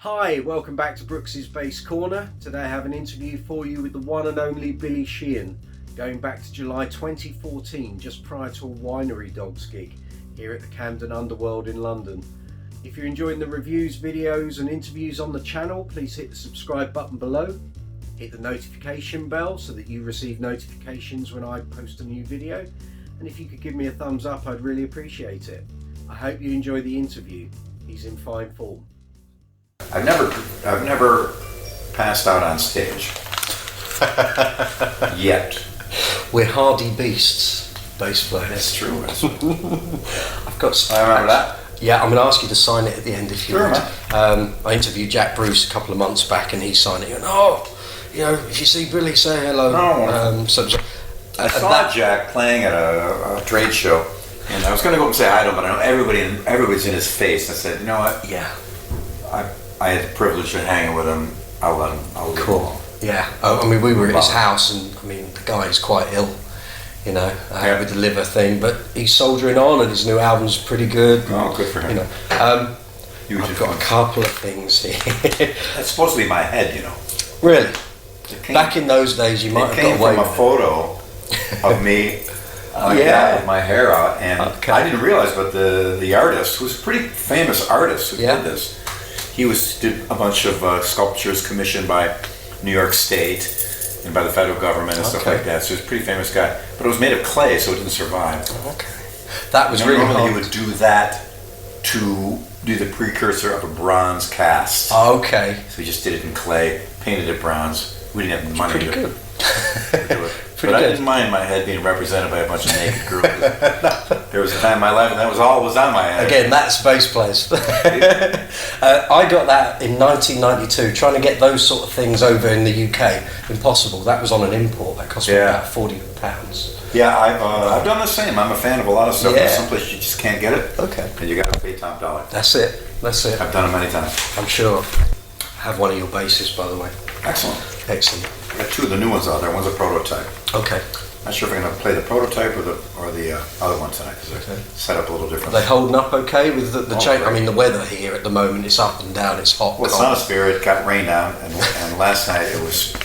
Hi, welcome back to Brooks's Bass Corner. Today I have an interview for you with the one and only Billy Sheehan, going back to July 2014, just prior to a Winery Dogs gig here at the Camden Underworld in London. If you're enjoying the reviews, videos and interviews on the channel, please hit the subscribe button below. Hit the notification bell so that you receive notifications when I post a new video. And if you could give me a thumbs up, I'd really appreciate it. I hope you enjoy the interview. He's in fine form. I've never passed out on stage. Yet. We're hardy beasts, bass players. That's true. I've got. I remember that. Yeah, I'm going to ask you to sign it at the end if you Sure, want. I interviewed Jack Bruce a couple of months back, and he signed it. And if you see Billy, say hello. I saw Jack playing at a trade show, and I was going to go up and say hi to him, but I know everybody's in his face. I said, you know what? Yeah. I had the privilege of hanging with him. I'll let him. Cool. Yeah. We were at his house, and the guy's quite ill. With the liver thing, but he's soldiering on, and his new album's pretty good. Oh, good for him. I've got a couple of things here. That's supposed to be my head, Really? Back in those days, you might have got away with it. It came from a photo of me with my hair out, and I didn't realize, but the artist, who's a pretty famous artist who did this, he did a bunch of sculptures commissioned by New York State and by the federal government and stuff like that. So he's a pretty famous guy, but it was made of clay, so it didn't survive. Okay, that was really normally hard. he would do that to do the precursor of a bronze cast. Okay. So he just did it in clay, painted it bronze. We didn't have the money pretty to good. do it. But I didn't mind my head being represented by a bunch of naked girls. There was a time in my life, and that was all was on my head. Again, that's bass players. I got that in 1992, trying to get those sort of things over in the UK. Impossible. That was on an import. That cost me about £40. Yeah, I've done the same. I'm a fan of a lot of stuff. There's some place you just can't get it. Okay. And you got to pay top dollar. That's it. I've done it many times. I'm sure. I have one of your basses, by the way. Excellent. Excellent. I got two of the new ones out there. One's a prototype. Okay. Not sure if I'm going to play the prototype or the other one tonight, because they're set up a little different. Are they holding up okay with the change? The weather here at the moment, it's up and down, it's hot. Well, Sonosphere, it got rained out, and last night it was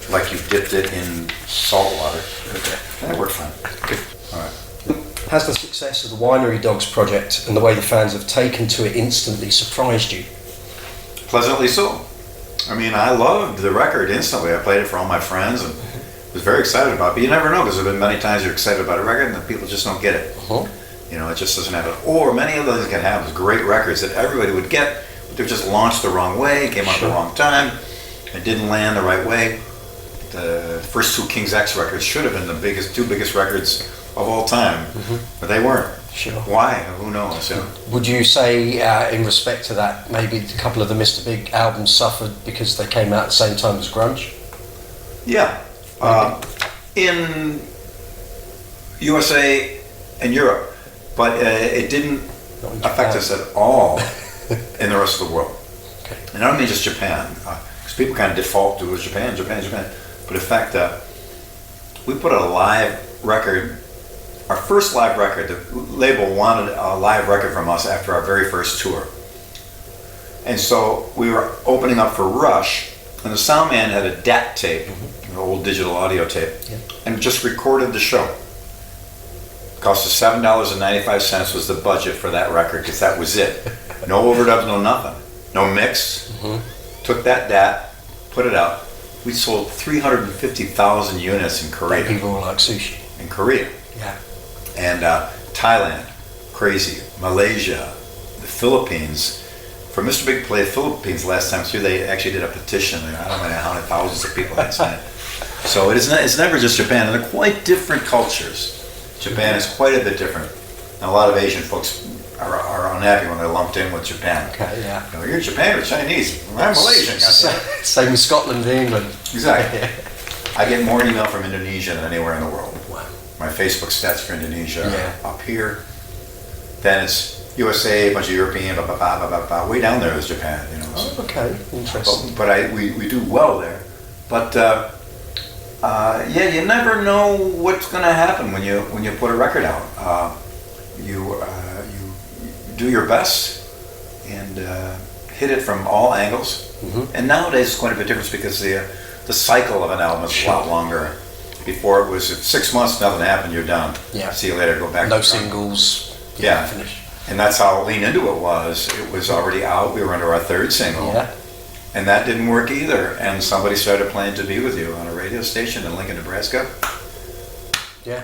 like you dipped it in salt water. Okay. And it worked fine. Good. All right. Has the success of the Winery Dogs project and the way the fans have taken to it instantly surprised you? Pleasantly so. I loved the record instantly. I played it for all my friends and was very excited about it. But you never know, because there have been many times you're excited about a record and the people just don't get it. It just doesn't happen. Or many other things can happen. There's great records that everybody would get, but they're just launched the wrong way, came out at the wrong time, and didn't land the right way. The first two King's X records should have been the two biggest records of all time, but they weren't. Sure. Why? Who knows? Would you say, in respect to that, maybe a couple of the Mr.Big albums suffered because they came out at the same time as grunge? Yeah. In USA and Europe, but it didn't affect us at all in the rest of the world. Okay. And I don't mean just Japan, because people kind of default to Japan. But in fact, we put a live record. Our first live record, the label wanted a live record from us after our very first tour. And so we were opening up for Rush, and the sound man had a DAT tape, an old digital audio tape, and just recorded the show. It cost us $7.95 was the budget for that record, because that was it. No overdubs, no nothing. No mix. Took that DAT, put it out. We sold 350,000 units in Korea. People were like sushi. In Korea. Yeah. And Thailand, crazy. Malaysia, the Philippines. For Mr.Big played Philippines last time too, they actually did a petition. I don't know how many thousands of people had signed it. So it's never just Japan, and they're quite different cultures. Japan is quite a bit different. And a lot of Asian folks are unhappy when they're lumped in with Japan. Okay, yeah. You're Japan or Chinese? I'm Malaysian. Same with Scotland and England. Exactly. I get more email from Indonesia than anywhere in the world. Wow. My Facebook stats for Indonesia are up here. Then it's USA, a bunch of European, way down there is Japan. Okay, interesting. But we do well there. But you never know what's going to happen when you put a record out. You do your best, and hit it from all angles. And nowadays it's quite a bit different because the cycle of an album is a lot longer. Before it was 6 months, nothing happened, you're done. Yeah. See you later, go back. No singles. Yeah. Finish. And that's how Lean Into It was. It was already out. We were under our third single. Yeah. And that didn't work either. And somebody started playing To Be With You on a radio station in Lincoln, Nebraska. Yeah.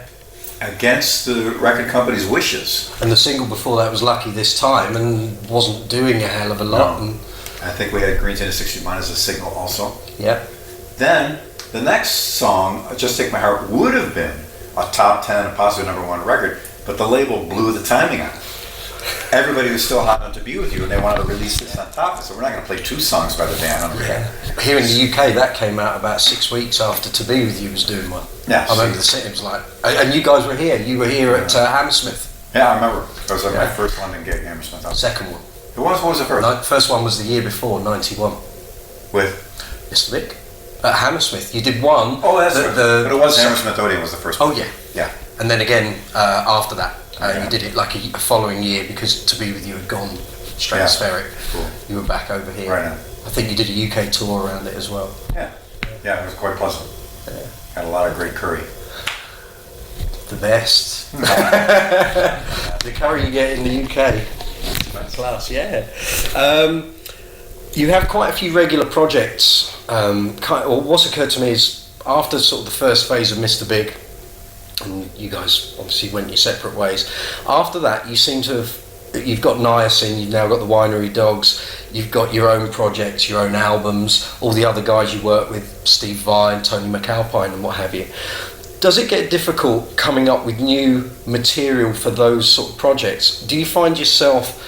Against the record company's wishes. And the single before that was Lucky This Time and wasn't doing a hell of a lot. No. And I think we had Green Tea 69 as a single also. yeah. Then the next song, Just Take My Heart, would have been a top 10 and possibly #1 record, but the label blew the timing on it. Everybody was still hot on To Be With You, and they wanted to release this on top of it, so we're not going to play 2 songs by the band on the radio. Here in the UK, that came out about 6 weeks after To Be With You was doing well. Yeah, I remember the set. It was like, and you guys were here. You were here at Hammersmith. Yeah, I remember. It was like my first London gig, Hammersmith. Second one. What was the first? First one was the year before, 91. With? Mr.Big. At Hammersmith. You did one. Oh, that's right. But it was Hammersmith Odeon was the first one. Oh, yeah. Yeah. And then again, after that, you did it like a following year because To Be With You had gone stratospheric. Cool. You were back over here. Right on. I think you did a UK tour around it as well. Yeah. Yeah, it was quite pleasant. Yeah. Had a lot of great curry. The best. The curry you get in the UK. That's class, yeah. You have quite a few regular projects. What's occurred to me is after sort of the first phase of Mr. Big, and you guys obviously went your separate ways. After that, you seem to have. You've got Niacin, you've now got the Winery Dogs, you've got your own projects, your own albums, all the other guys you work with, Steve Vai, Tony McAlpine and what have you. Does it get difficult coming up with new material for those sort of projects? Do you find yourself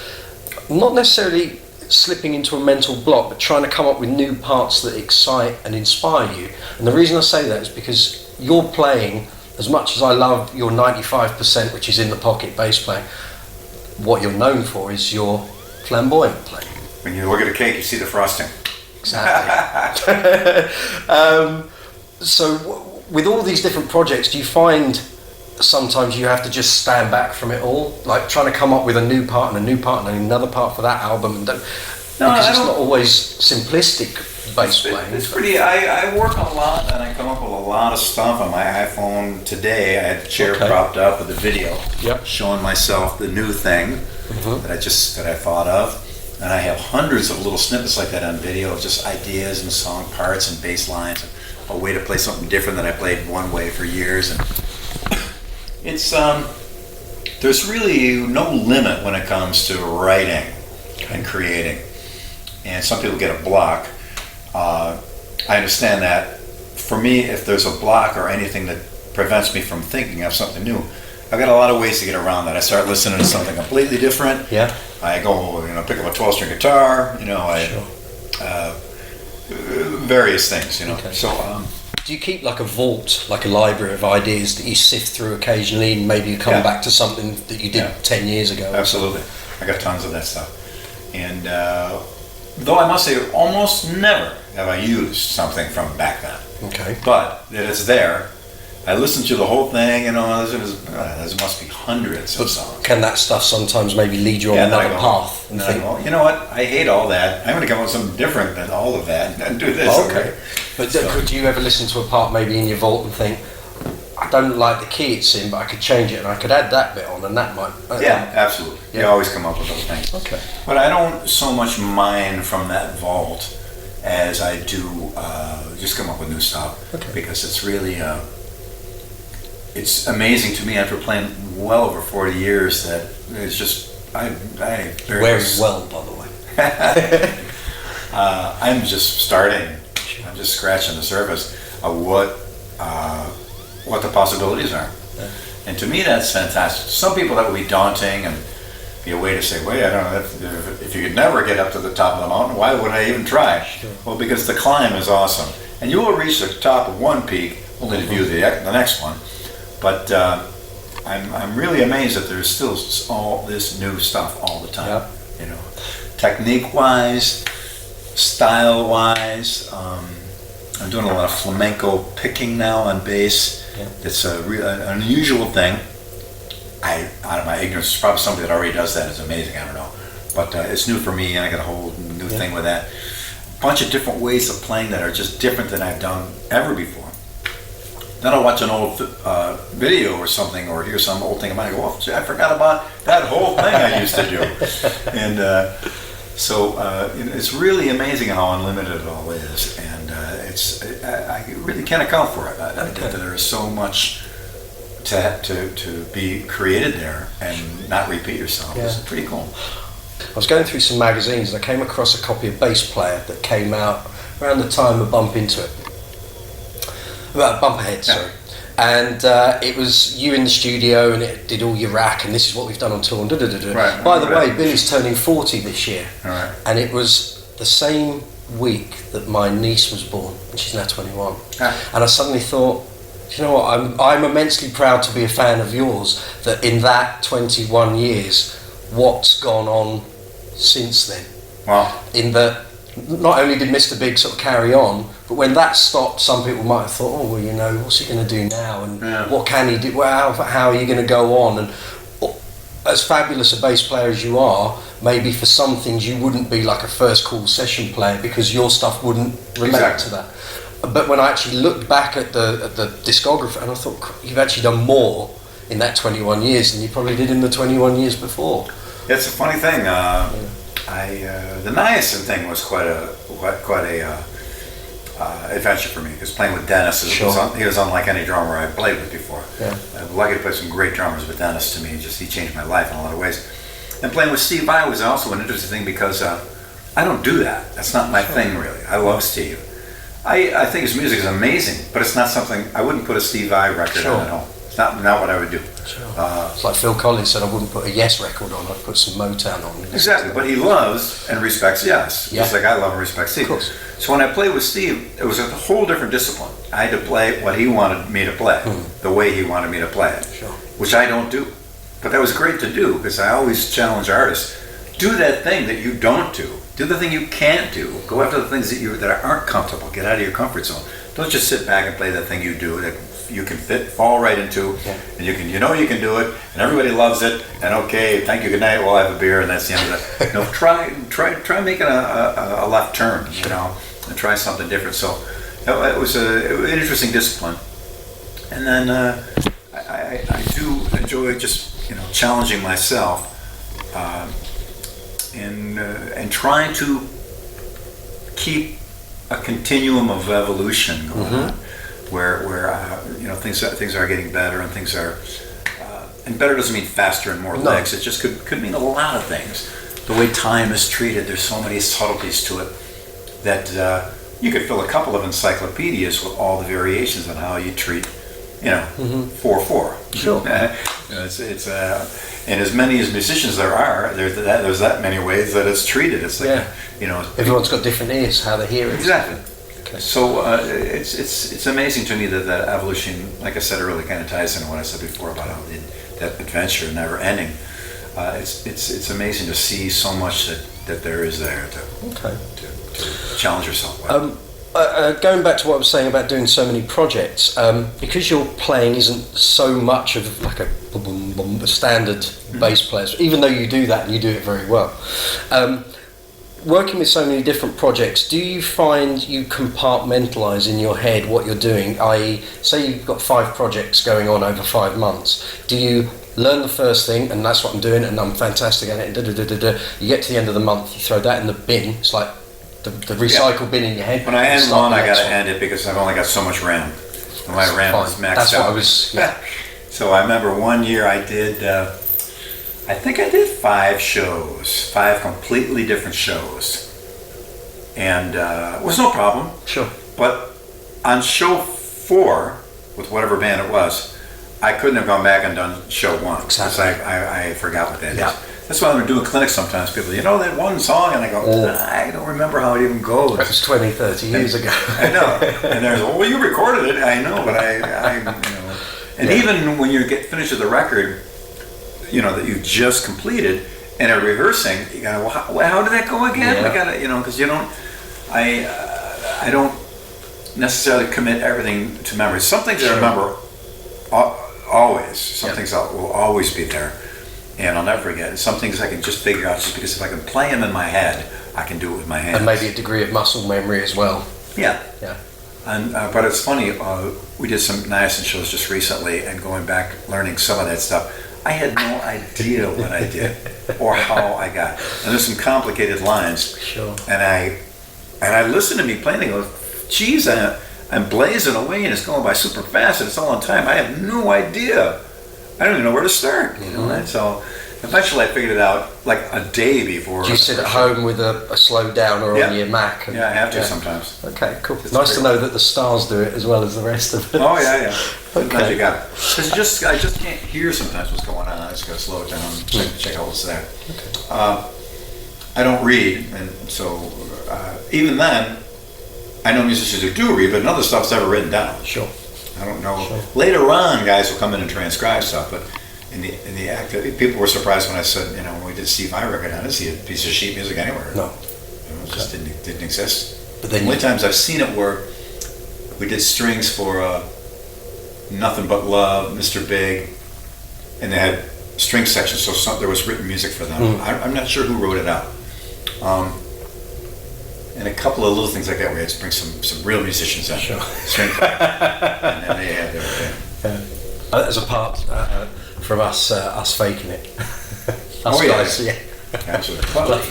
not necessarily slipping into a mental block, but trying to come up with new parts that excite and inspire you? And the reason I say that is because you're playing, as much as I love your 95%, which is in the pocket bass playing, what you're known for is your flamboyant playing. When you look at a cake, you see the frosting. Exactly. So with all these different projects, do you find sometimes you have to just stand back from it all, like trying to come up with a new part and another part for that album, and because it's not always simplistic bass playing? It's pretty. I work a lot and I come up with a lot of stuff on my iPhone. Today I had the chair propped up with a video showing myself the new thing that I thought of, and I have hundreds of little snippets like that on video of just ideas and song parts and bass lines, and a way to play something different than I played one way for years. And it's there's really no limit when it comes to writing and creating, and some people get a block. I understand that. For me, if there's a block or anything that prevents me from thinking of something new, I've got a lot of ways to get around that. I start listening to something completely different. Yeah. I go, pick up a 12-string guitar. Various things. Okay. So. Do you keep like a vault, like a library of ideas that you sift through occasionally, and maybe you come back to something that you did 10 years ago? Absolutely. I got tons of that stuff. And though I must say, almost never have I used something from back then. Okay. But that it's there. I listened to the whole thing, there must be hundreds of songs. Can that stuff sometimes maybe lead you on another path? And think, you know what, I hate all that. I'm going to come up with something different than all of that and do this. Okay. But do you ever listen to a part maybe in your vault and think, I don't like the key it's in, but I could change it and I could add that bit on and that might... Yeah, absolutely. Yeah. You always come up with those things. Okay. But I don't so much mine from that vault as I do just come up with new stuff. Okay. Because it's really... it's amazing to me after playing well over 40 years that it's just very well, by the way. I'm just starting. I'm just scratching the surface of what the possibilities are. Yeah. And to me, that's fantastic. Some people that would be daunting and be a way to say, wait, I don't know, if you could never get up to the top of the mountain, why would I even try? Sure. Well, because the climb is awesome. And you will reach the top of one peak only to view the next one. But I'm really amazed that there's still all this new stuff all the time. Yeah. Technique-wise, style-wise. I'm doing a lot of flamenco picking now on bass. Yeah. It's an unusual thing. Out of my ignorance, it's probably somebody that already does that. It's amazing. I don't know. but it's new for me, and I got a whole new thing with that. Bunch of different ways of playing that are just different than I've done ever before. Then I'll watch an old video or something, or hear some old thing of mine, and go, oh, gee, I forgot about that whole thing I used to do. And it's really amazing how unlimited it all is, and I really can't account for it. There is so much to be created there and not repeat yourself. Yeah. It's pretty cool. I was going through some magazines and I came across a copy of Bass Player that came out around the time of Bump Into It. About Bumperhead, sorry. And it was you in the studio, and it did all your rack, and this is what we've done on tour. And Right. By the way, Billy's turning 40 this year. All right. And it was the same week that my niece was born, and she's now 21. And I suddenly thought, you know what, I'm immensely proud to be a fan of yours, that in that 21 years, what's gone on since then. Wow. In that, not only did Mr.Big sort of carry on, but when that stopped, some people might have thought, oh, well, you know, what's he going to do now? And what can he do? Well, how are you going to go on? And as fabulous a bass player as you are, maybe for some things you wouldn't be like a first call session player because your stuff wouldn't relate to that. But when I actually looked back at the discography, and I thought, you've actually done more in that 21 years than you probably did in the 21 years before. It's a funny thing. The Niacin thing was quite a adventure for me, because playing with Dennis, he was unlike any drummer I played with before. I'm lucky to play some great drummers, but Dennis, to me, he changed my life in a lot of ways. And playing with Steve Vai was also an interesting thing, because I don't do that. That's not my thing, really. I love Steve. I think his music is amazing, but it's not something, I wouldn't put a Steve Vai record on at all. It's not what I would do. It's like Phil Collins said, I wouldn't put a Yes record on, I'd put some Motown on. Exactly, but he loves and respects Yes, just like I love and respect Steve. So when I played with Steve, it was a whole different discipline. I had to play what he wanted me to play, the way he wanted me to play it, which I don't do. But that was great to do, because I always challenge artists, do that thing that you don't do. Do the thing you can't do. Go after the things that aren't comfortable. Get out of your comfort zone. Don't just sit back and play that thing you do that you can fall right into, and you can do it, and everybody loves it, and okay, thank you, good night, we'll have a beer, and that's the end of it. Try making a left turn, and try something different. So it was an interesting discipline. And then I do enjoy just challenging myself and trying to keep a continuum of evolution going on, where things are getting better, and things are and better doesn't mean faster and more legs. It just could mean a lot of things. The way time is treated, there's so many subtleties to it that you could fill a couple of encyclopedias with all the variations on how you treat 4/4. Sure. It's and as many as musicians there are, there's that many ways that it's treated. It's like everyone's got different ears, how they hear it. Exactly. Okay. So it's amazing to me that evolution, like I said earlier, kind of ties into what I said before about how that adventure never ending. It's amazing to see so much that there is there to challenge yourself with. Going back to what I was saying about doing so many projects, because your playing isn't so much of like a standard bass player, even though you do that and you do it very well. Working with so many different projects, do you find you compartmentalise in your head what you're doing? I.e., say you've got 5 projects going on over 5 months. Do you learn the first thing, and that's what I'm doing, and I'm fantastic at it, you get to the end of the month, you throw that in the bin, it's like the recycle bin in your head. When I end one, I got to end it, because I've only got so much RAM. And my RAM is maxed That's out. What I was, So I remember one year I did, I think I did 5 shows, 5 completely different shows. And it was no problem. Sure. But on show 4, with whatever band it was, I couldn't have gone back and done show 1. Exactly. Because I forgot what that is. That's why when we're doing clinics sometimes, people, that one song, and I go, I don't remember how it even goes. That was 20, 30 years ago. I know. And there's, well, you recorded it. I know, but And even when you get finished with the record, that you just completed, and are rehearsing, you gotta, well, how did that go again? I gotta, because I don't necessarily commit everything to memory. Some things I remember always. Some things will always be there. and I'll never forget it. Some things I can just figure out just because if I can play them in my head, I can do it with my hands. And maybe a degree of muscle memory as well. Yeah. Yeah. And but it's funny. We did some Niacin shows just recently, and going back, learning some of that stuff. I had no idea what I did or how I got. And there's some complicated lines. Sure. And I listen to me playing and go, geez, I'm blazing away and it's going by super fast and it's all on time. I have no idea. I don't even know where to start. You know. And so eventually I figured it out like a day before. Do you sit at home with a slow down or on your Mac? Yeah, I have to sometimes. Okay, cool. It's nice to know that the stars do it as well as the rest of us. Oh yeah. Sometimes Okay. you got it. Because I just can't hear sometimes what's going on. I just gotta slow it down, check out what's there. Okay. I don't read, and so even then, I know musicians who do read, but none of the stuff's ever written down. Sure. I don't know. Sure. Later on, guys will come in and transcribe stuff, but in the act, people were surprised when I said, when we did Steve Vai record, I didn't see a piece of sheet music anywhere. No. It just didn't exist. But then the only times I've seen it were we did strings for Nothing But Love, Mr.Big, and they had string sections, so there was written music for them. I'm not sure who wrote it out. And a couple of little things like that, we had to bring some real musicians in. Sure. String player. and they had their as a part from us faking it. Us yeah. guys, yeah. Absolutely. Well,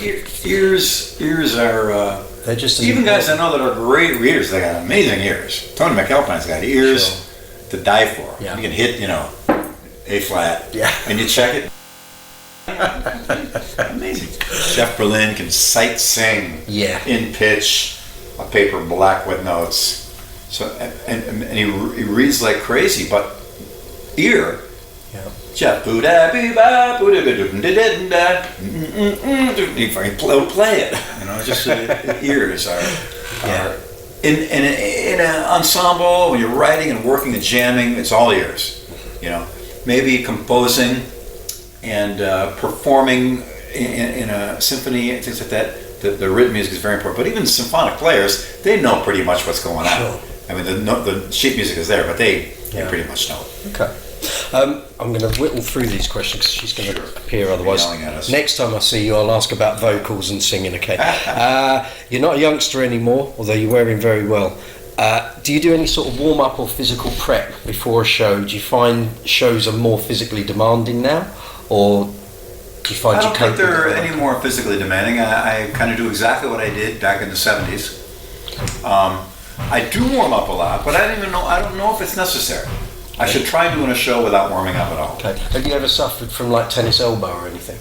ears are. They're just Even guys I know that are great readers, they got amazing ears. Tony McAlpine's got ears to die for. Yeah. You can hit, A flat, and you check it. Amazing. Jeff Berlin can sight sing in pitch, a paper black with notes. So and he reads like crazy, but ear. Yeah. Jeff he'll play it. Just ears are in an ensemble when you're writing and working and jamming. It's all ears. Maybe composing and performing in a symphony and things like that. The written music is very important. But even symphonic players, they know pretty much what's going on. Sure. I mean, the sheet music is there, but they pretty much know it. Okay. I'm going to whittle through these questions because she's going to appear otherwise. Yelling at us. Next time I see you, I'll ask about vocals and singing, okay? You're not a youngster anymore, although you're wearing very well. Do you do any sort of warm-up or physical prep before a show? Do you find shows are more physically demanding now? Or do you find I don't think they're any more physically demanding. I kind of do exactly what I did back in the 70s. I do warm up a lot, but I don't know if it's necessary. I should try doing a show without warming up at all. Okay. Have you ever suffered from like tennis elbow or anything?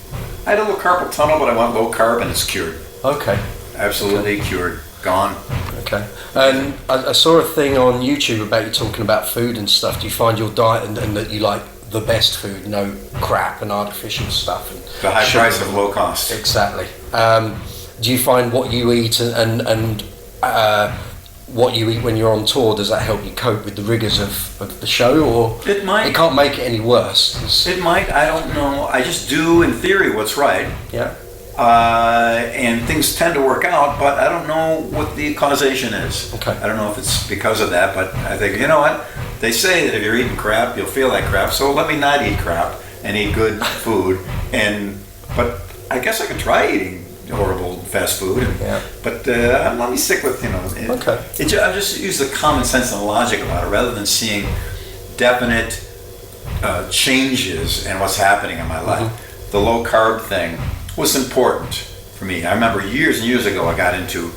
I had a little carpal tunnel, but I went low carb and it's cured. Okay. Absolutely cured. Gone. Okay. And I saw a thing on YouTube about you talking about food and stuff. Do you find your diet and that you like the best food, no crap and artificial stuff? And the high price of low cost. Exactly. Do you find what you eat and what you eat when you're on tour, does that help you cope with the rigors of the show, or it might? It can't make it any worse. It might. I don't know. I just do in theory what's right. Yeah. And things tend to work out, but I don't know what the causation is. Okay. I don't know if it's because of that, but I think, you know what? They say that if you're eating crap, you'll feel like crap, so let me not eat crap and eat good food. But I guess I could try eating horrible fast food. But let me stick with, Okay. I just use the common sense and logic about it rather than seeing definite changes in what's happening in my life. The low carb thing was important for me. I remember years and years ago I got into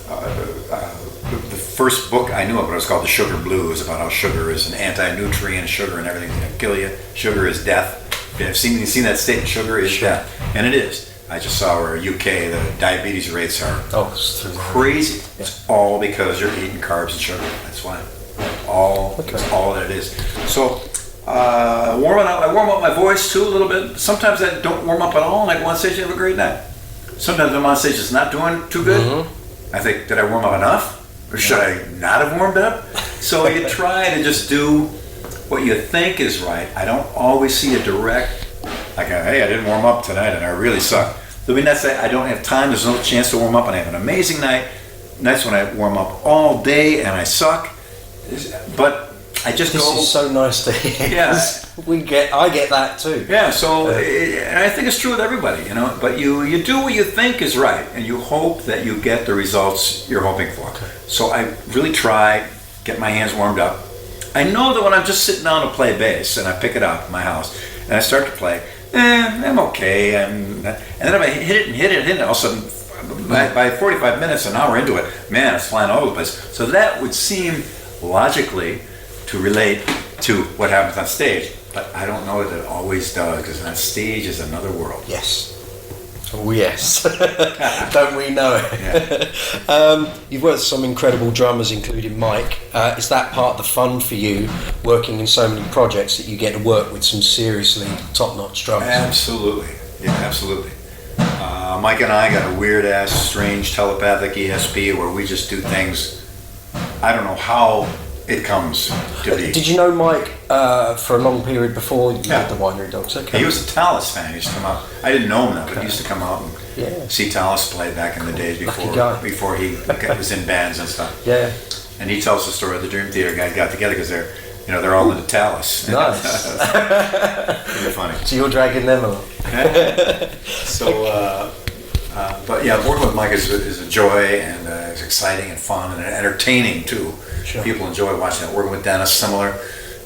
the first book I knew of, it was called The Sugar Blues, about how sugar is an anti-nutrient, sugar and everything's going to kill you. Sugar is death. You've seen that statement, sugar is death. And it is. I just saw where UK, the diabetes rates are crazy. It's all because you're eating carbs and sugar. That's why. It's all that it is. So I warm up my voice too a little bit. Sometimes I don't warm up at all, and I go on stage and have a great night. Sometimes I'm on stage it's not doing too good. I think, did I warm up enough? Or should I not have warmed up? So you try to just do what you think is right. I don't always see a direct, like, hey, I didn't warm up tonight and I really suck. I mean, that's I don't have time, there's no chance to warm up, and I have an amazing night. Nights when I warm up all day and I suck. But I just This go. is so nice to hear. Yeah. I get that too. Yeah, so and I think it's true with everybody, you know. But you do what you think is right, and you hope that you get the results you're hoping for. Okay. So I really try, get my hands warmed up. I know that when I'm just sitting down to play bass and I pick it up in my house and I start to play, I'm okay. And then if I hit it, all of a sudden, by 45 minutes, an hour into it, man, it's flying all over the place. So that would seem logically to relate to what happens on stage. But I don't know that it always does, because on stage is another world. Yes. Oh yes. Don't we know it? Yeah. You've worked with some incredible drummers, including Mike. Is that part of the fun for you, working in so many projects, that you get to work with some seriously top-notch drummers? Absolutely. Yeah, absolutely. Mike and I got a weird-ass, strange telepathic ESP where we just do things, I don't know how it comes to be. Did you know Mike for a long period before you Yeah. did the Winery Dogs? Okay. He was a Talas fan. He used to come out. I didn't know him then, but he used to come out and see Talas play back in the days before he was in bands and stuff. Yeah. And he tells the story of the Dream Theater guys got together because they're all into Talas. Nice. Pretty funny. So you're dragging them along. So, but yeah, working with Mike is a joy, and it's exciting and fun and entertaining too. Sure. People enjoy watching it. Working with Dennis, similar.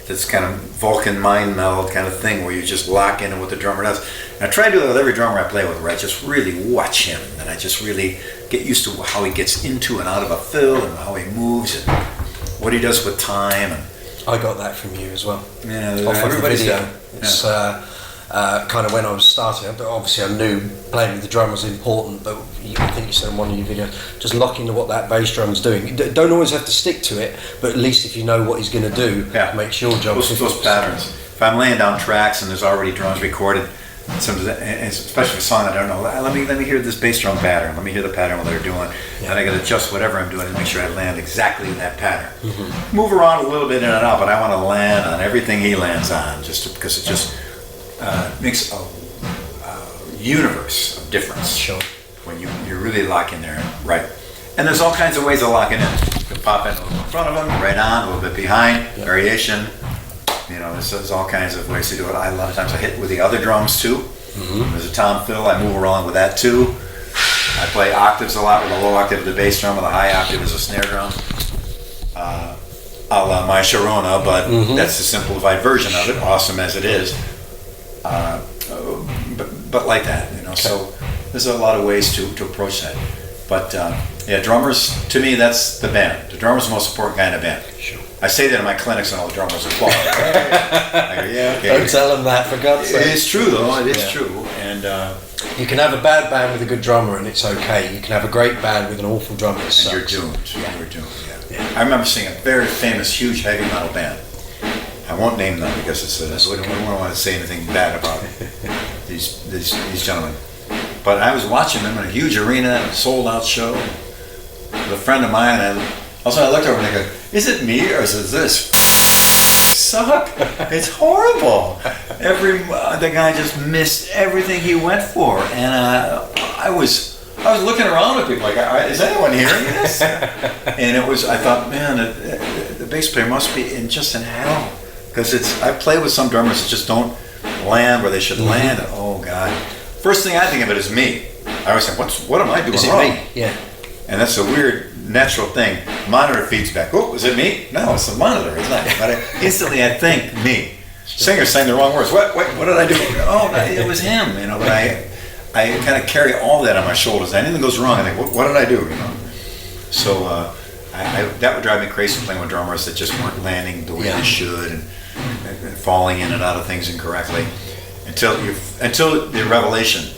This kind of Vulcan mind meld kind of thing where you just lock into what the drummer does. And I try to do that with every drummer I play with, where I just really watch him, and I just really get used to how he gets into and out of a fill, and how he moves, and what he does with time. And I got that from you as well. yeah, Off of the everybody's video. got- It's kind of when I was starting. Obviously, I knew playing with the drum was important, but I think you said in one of your videos, just lock into what that bass drum's doing. You don't always have to stick to it, but at least if you know what he's going to do, Yeah. makes your job. those patterns. If I'm laying down tracks and there's already drums recorded, and especially a song I don't know, let me hear this bass drum pattern. Let me hear the pattern what they're doing. Yeah. Then I got to adjust whatever I'm doing to make sure I land exactly in that pattern. Mm-hmm. Move around a little bit in and out, but I want to land on everything he lands on, because it just makes a universe of difference. Sure. When you really lock in there, right? And there's all kinds of ways of locking in. You can pop in a little in front of them, right on, a little bit behind, variation. There's all kinds of ways to do it. A lot of times I hit with the other drums too. Mm-hmm. There's a tom fill, I move around with that too. I play octaves a lot, with a low octave of the bass drum, with a high octave as a snare drum. A la my Sharona, but that's the simplified version of it, awesome as it is. But like that, So there's a lot of ways to approach that. But yeah, drummers, to me, that's the band. The drummer's the most important guy in a band. Sure. I say that in my clinics, and all the drummers applaud. I go, yeah, okay. Don't tell them that, for God's sake. It is true, though. It is true. And You can have a bad band with a good drummer and it's okay. You can have a great band with an awful drummer. It sucks. you're doomed. You're doomed, yeah. I remember seeing a very famous, huge heavy metal band. I won't name them because I wouldn't want to say anything bad about these gentlemen. But I was watching them in a huge arena, a sold-out show, with a friend of mine, and also I looked over and I go, is it me or is it this? Suck. It's horrible. The guy just missed everything he went for, and I was looking around at people like, is anyone hearing this? And I thought, man, the bass player must be in hell, because I play with some drummers that just don't land where they should land. And, oh God. First thing I think of it is me. I always think, what am I doing wrong? Me? Yeah. And that's a weird, natural thing. Monitor feeds back. Oh, is it me? No, it's the monitor. It's not. But instantly I think me. Singer sang the wrong words. What did I do? Oh, it was him. But I kind of carry all that on my shoulders. Anything goes wrong, I think, what did I do? So that would drive me crazy, playing with drummers that just weren't landing the way they should, and falling in and out of things incorrectly. Until the revelation,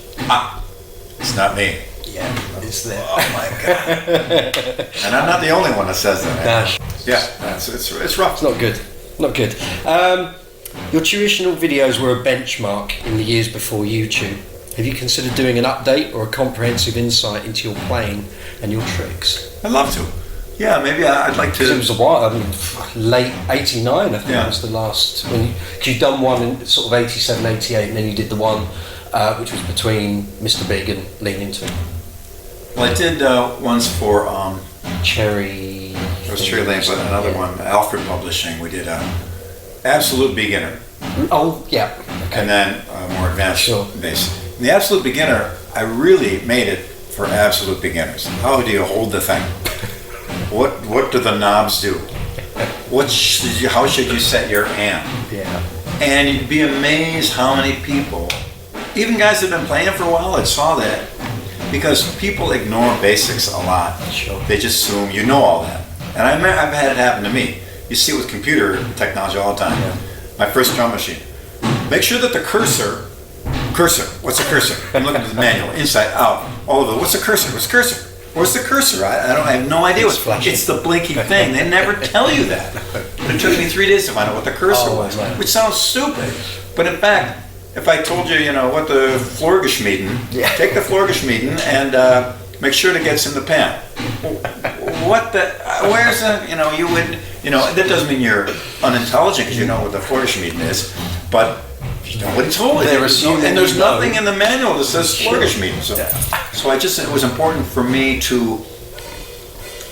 it's not me. Yeah, it's there. Oh my God! And I'm not the only one that says that. Gosh. Yeah, it's rough. It's not good. Not good. Your traditional videos were a benchmark in the years before YouTube. Have you considered doing an update or a comprehensive insight into your playing and your tricks? I'd love to. Yeah, maybe I'd like to. Because it was a while, late 89, I think was the last. Because you'd done one in sort of 87, 88, and then you did the one which was between Mr.Big and Lean Into It. Well, I did ones for Cherry. was Cherry Lane, but another one, Alfred Publishing. We did Absolute Beginner. Oh, yeah. Okay. And then more advanced base. The Absolute Beginner, I really made it for absolute beginners. How do you hold the thing? What do the knobs do? How should you set your amp? Yeah. And you'd be amazed how many people, even guys that have been playing for a while, that saw that. Because people ignore basics a lot. Sure. They just assume you know all that. And I've had it happen to me. You see it with computer technology all the time. Yeah. My first drum machine. Make sure that the cursor, what's a cursor? I'm looking at the manual, inside, out, all of it. What's a cursor? What's a cursor? What's the cursor? I have no idea. It's the blinking thing. They never tell you that. It took me 3 days to find out what the cursor was, which sounds stupid. But in fact, if I told you, what the Florgeschmieden, take the Florgeschmieden and make sure it gets in the pan. Where's the, you would, that doesn't mean you're unintelligent because you know what the Florgeschmieden is, but nobody told you. And there's nothing in the manual that says Florgeschmieden. So it was important for me to,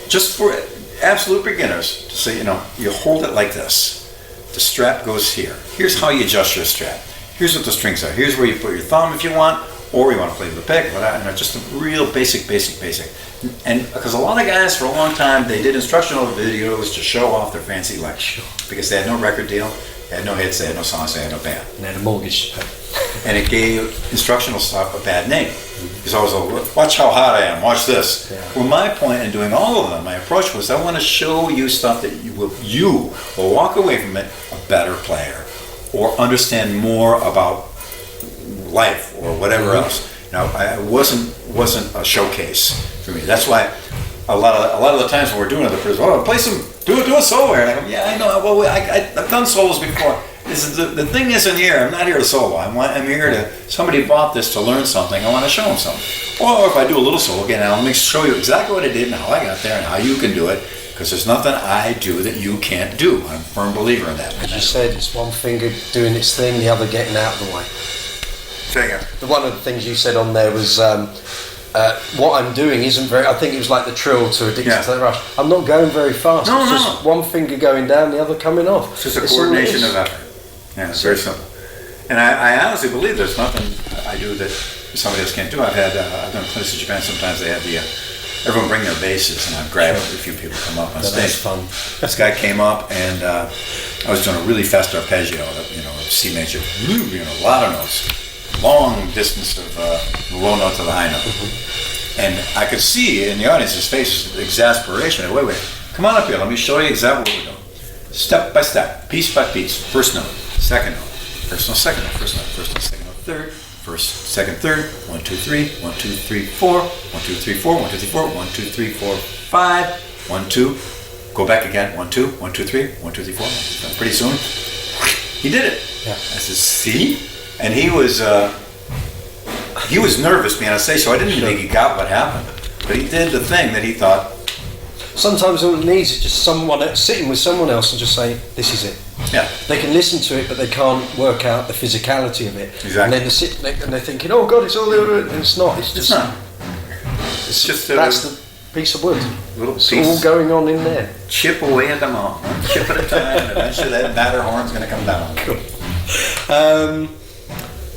just for absolute beginners, to say, you hold it like this. The strap goes here. Here's how you adjust your strap. Here's what the strings are. Here's where you put your thumb if you want, or you want to play with a pick. Just a real basic. And because a lot of guys for a long time, they did instructional videos to show off their fancy lecture because they had no record deal, they had no hits, they had no songs, they had no band. And they had a mortgage. And it gave instructional stuff a bad name. Because I was like, watch how hot I am, watch this. Yeah. Well, my point in doing all of them, my approach was I want to show you stuff that you will walk away from it a better player or understand more about life or whatever else. It wasn't a showcase for me. That's why a lot of the times when we're doing other programs, play some, do a solo here. And I go, yeah, I know. Well, I've done solos before. The thing isn't here. I'm not here to solo. I'm here to. Somebody bought this to learn something. I want to show them something. Or if I do a little solo again, I'll show you exactly what I did and how I got there and how you can do it. Because there's nothing I do that you can't do. I'm a firm believer in that. As you said, it's one finger doing its thing, the other getting out of the way. One of the things you said on there was what I'm doing isn't very. I think it was like the trill to Addicted to the Rush. I'm not going very fast. It's just one finger going down, the other coming off. It's just a coordination of effort. Yeah, it's very simple. And I honestly believe there's nothing I do that somebody else can't do. I've done clinics in Japan. Sometimes they have everyone bring their basses, and I've grabbed a few people come up on stage. That's fun. This guy came up, and I was doing a really fast arpeggio, C major, a lot of notes. Long distance of the low note to the high note. And I could see in the audience's faces exasperation. Wait, come on up here, let me show you exactly what we're doing. Step by step, piece by piece, first note, second note, first note, second note, first note, second note, third, first, second, third, 1, 2, 3, 1, 2, 3, 4, 1, 2, 3, 4, 1, 2, 3, 4, 1, 2, 3, 4, 5, 1, 2, go back again, 1, 2, 1, 2, 3, 1, 2, 3, 4, pretty soon, he did it. Yeah. I said, see? And he was nervous being on stage, so I didn't think he got what happened. But he did the thing that he thought. Sometimes all it needs is just someone sitting with someone else and just say, this is it. Yeah. They can listen to it, but they can't work out the physicality of it. Exactly. And then they sit and they're thinking, oh God, it's all over. And it's not. It's just. It's just that's the piece of wood. Little it's piece. all going on in there. Chip away at them all. One chip at a time, and eventually that Matterhorn's going to come down. Cool.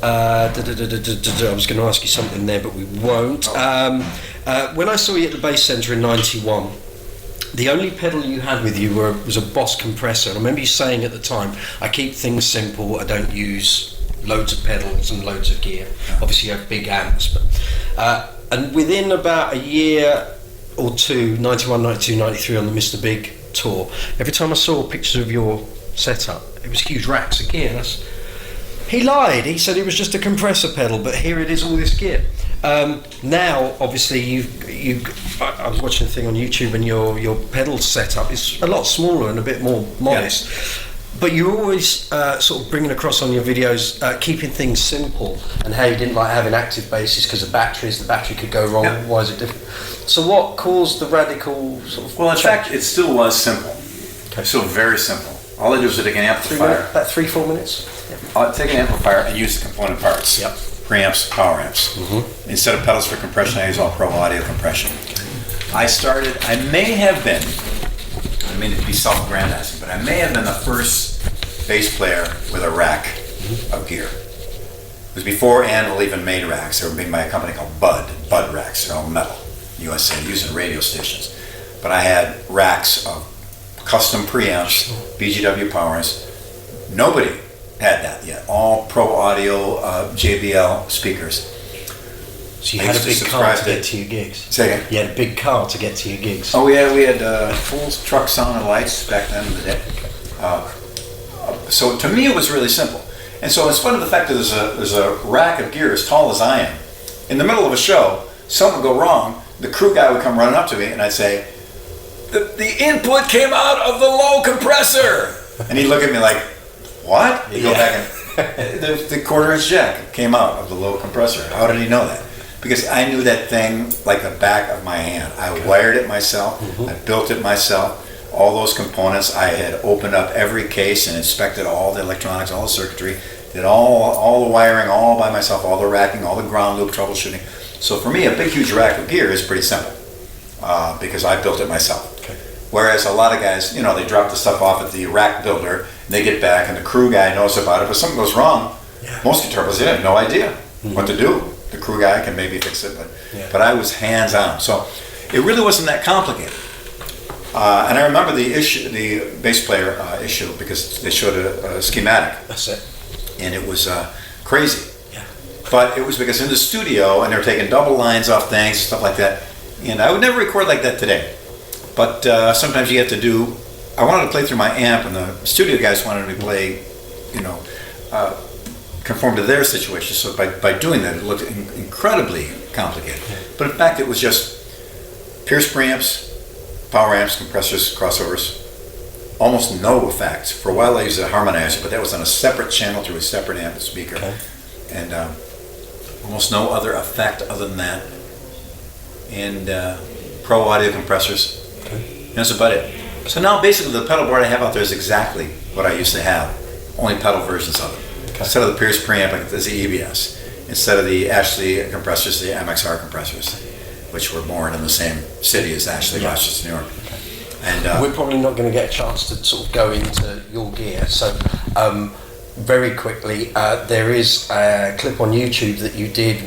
I was going to ask you something there, but we won't. When I saw you at the Bass Centre in '91, the only pedal you had with you was a Boss compressor. And I remember you saying at the time, I keep things simple, I don't use loads of pedals and loads of gear. Obviously you have big amps. But, and within about a year or two, 91, 92, 93 on the Mr.Big tour, every time I saw pictures of your setup, it was huge racks of gear. He lied. He said it was just a compressor pedal, but here it is, all this gear. Now, obviously, I was watching a thing on YouTube, and your pedal setup is a lot smaller and a bit more modest. Yeah. But you're always sort of bringing across on your videos, keeping things simple, and how you didn't like having active basses because of batteries. The battery could go wrong. Yeah. Why is it different? So, what caused the radical sort of? Well, in fact, it still was simple. Okay. Still very simple. All I do is take an amplifier. About 3-4 minutes. I'll take an amplifier and use the component parts. Yep. Preamps, power amps. Instead of pedals for compression, I use all pro audio compression. I may have been mean to be self-aggrandizing, but I may have been the first bass player with a rack of gear. It was before Anvil even made racks. They were made by a company called Bud racks. They're all metal, USA, used in radio stations. But I had racks of custom preamps, BGW powers. Nobody had that yet. All Pro Audio, JBL speakers. So you had a big car to get to your gigs? Say again? You had a big car to get to your gigs? Oh yeah, we had full truck sound and lights back then in the day. So to me it was really simple. And so in spite of the fact that there's a rack of gear as tall as I am, in the middle of a show, something would go wrong, the crew guy would come running up to me and I'd say, the input came out of the low compressor! And he'd look at me like, what? He'd go back and, the quarter-inch jack came out of the low compressor. How did he know that? Because I knew that thing like the back of my hand. I wired it myself, I built it myself. All those components, I had opened up every case and inspected all the electronics, all the circuitry, did all the wiring all by myself, all the racking, all the ground loop troubleshooting. So for me, a big, huge rack of gear is pretty simple because I built it myself. Okay. Whereas a lot of guys, you know, they drop the stuff off at the rack builder, and they get back, and the crew guy knows about it, but something goes wrong. Yeah. Most guitar players, they have no idea what to do. The crew guy can maybe fix it, but I was hands-on. So it really wasn't that complicated. And I remember the bass player issue, because they showed a schematic. That's it. And it was crazy. Yeah. But it was because in the studio, and they were taking double lines off things and stuff like that. And I would never record like that today. But sometimes you have to do, I wanted to play through my amp, and the studio guys wanted me to play, you know, conform to their situation. So by doing that, it looked incredibly complicated. Yeah. But in fact, it was just Pierce preamps, power amps, compressors, crossovers, almost no effects. For a while I used a harmonizer, but that was on a separate channel through a separate amp and speaker. Okay. And almost no other effect other than that. And Pro Audio compressors. Okay. And that's about it. So now basically the pedal board I have out there is exactly what I used to have, only pedal versions of it. Okay. Instead of the Pierce preamp, there's the EBS. Instead of the Ashley compressors, the MXR compressors, which were born in the same city as Ashley, Rochester, New York. Okay. And we're probably not going to get a chance to sort of go into your gear. So very quickly, there is a clip on YouTube that you did.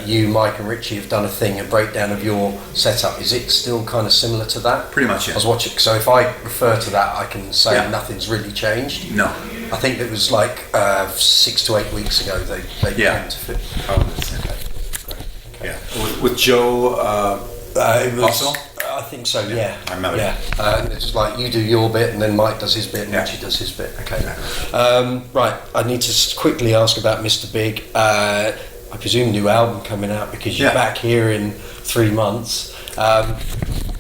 You, Mike, and Richie have done a breakdown of your setup. Is it still kind of similar to that? Pretty much, yeah. I was watching. So if I refer to that, I can say nothing's really changed. No. I think it was like 6 to 8 weeks ago they came to fit. Probably the same. Okay. Great. Okay. Yeah. With Joe. It was, also? I think so, yeah. I remember. Yeah. It's just like you do your bit, and then Mike does his bit, and Richie does his bit. Okay. Right. I need to quickly ask about Mr. Big. I presume new album coming out because you're back here in 3 months.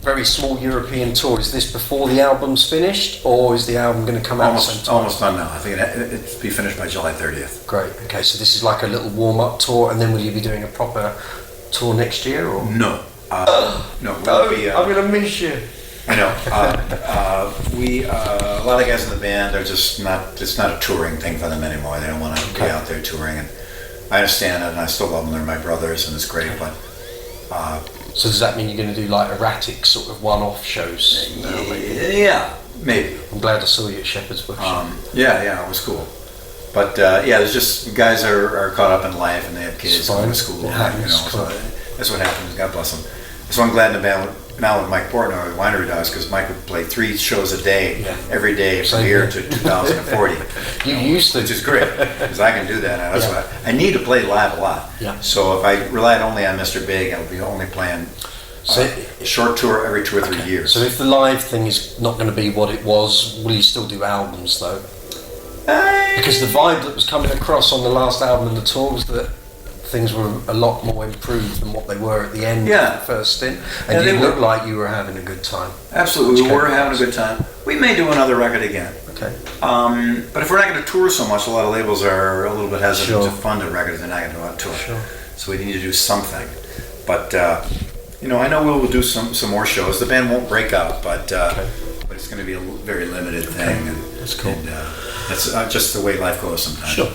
Very small European tour. Is this before the album's finished, or is the album going to come out at the same time? Almost done now. I think it'll be finished by July 30th. Great. Okay. So this is like a little warm-up tour, and then will you be doing a proper tour next year, or no? No, I'm gonna miss you. I know. A lot of guys in the band are just not. It's not a touring thing for them anymore. They don't want to be out there touring, and I understand it, and I still love them. They're my brothers, and it's great. But so does that mean you're going to do like erratic sort of one-off shows? Yeah, maybe. I'm glad I saw you at Shepherd's Bush. Yeah, it was cool. But there's just guys are caught up in life, and they have kids going to school. So that's what happens. God bless them. So I'm glad to be now with Mike Portnoy with Winery Dogs, because Mike would play 3 shows a day, every day from here to 2040. You used to. Which is great, because I can do that. That's what I need to play live a lot. Yeah. So if I relied only on Mr. Big, I would be only playing a short tour every 2 or 3 years. So if the live thing is not going to be what it was, will you still do albums though? Because the vibe that was coming across on the last album and the tour was that things were a lot more improved than what they were at the end of the first stint, and you looked like you were having a good time. Absolutely, we were having a good time. We may do another record again. Okay. But if we're not going to tour so much, a lot of labels are a little bit hesitant to fund a record if they're not going to go on tour. Sure. So we need to do something. But I know we'll do some more shows. The band won't break up, but it's going to be a very limited thing. And that's cool. And that's just the way life goes sometimes. Sure.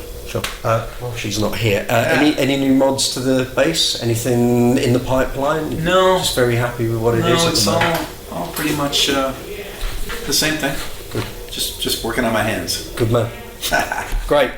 Well, she's not here. Any new mods to the bass? Anything in the pipeline? No. Just very happy with what it is. No, it's all pretty much the The same thing. Good. Just working on my hands. Good man. Great.